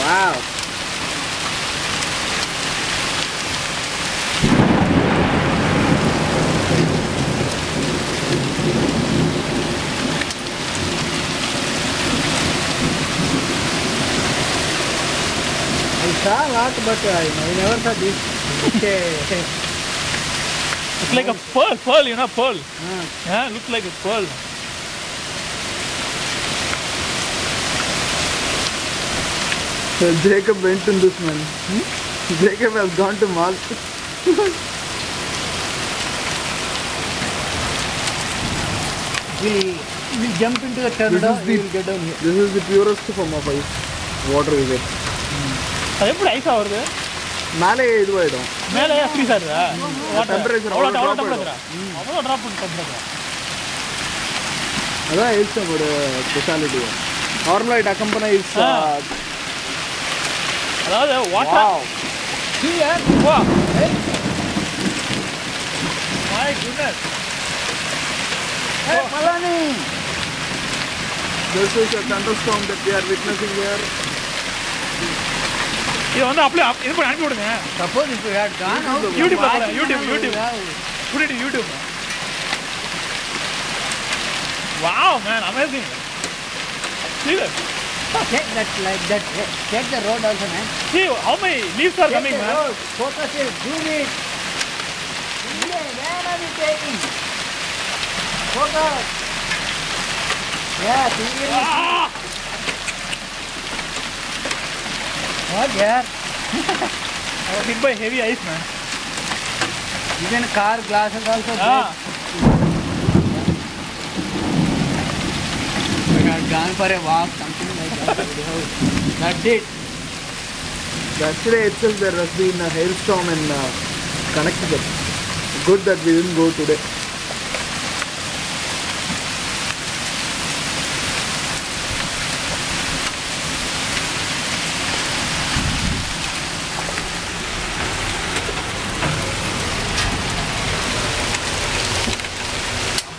Wow. I saw a lot, but I never saw this. It's like a pearl, you know, pearl. Yeah, looks like a pearl. So Jacob went in this, man. Jacob has gone to Mars. We'll jump into the tornado. We'll get down here. This is the purest form of ice. Water we get. அது எப்படி ice ஆவறது? மேலே இதுவாயிடும். மேலே freeze ஆகுதா? Temperature அவ்வளோ temperature. அவ்வளோ drop பண்ணி temperature. அதான் ice ஒரு ஸ்பெஷாலிட்டி. நார்மலா இட் அக்கம்பனைஸ் அதாவது water. Here. Wow. My goodness. Hey, Malani. This is a thunderstorm that we are witnessing here. இது வந்து அப்படியே இது பண்ணி அனுப்பி விடுங்க. Suppose if we had gone out YouTube put it in YouTube. Wow, man, amazing. See that? Check that like that. Check the road also, man. See how many leaves are coming, man. Road. Focus it. Zoom it. Where are we taking? Focus. Yeah, seriously. Ah! What, yeah? I was hit by heavy ice, man. Even car glasses also break. We had gone for a walk, something like that. That's it. Yesterday itself there has been a hailstorm in Connecticut. Good that we didn't go today.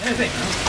Anything, huh?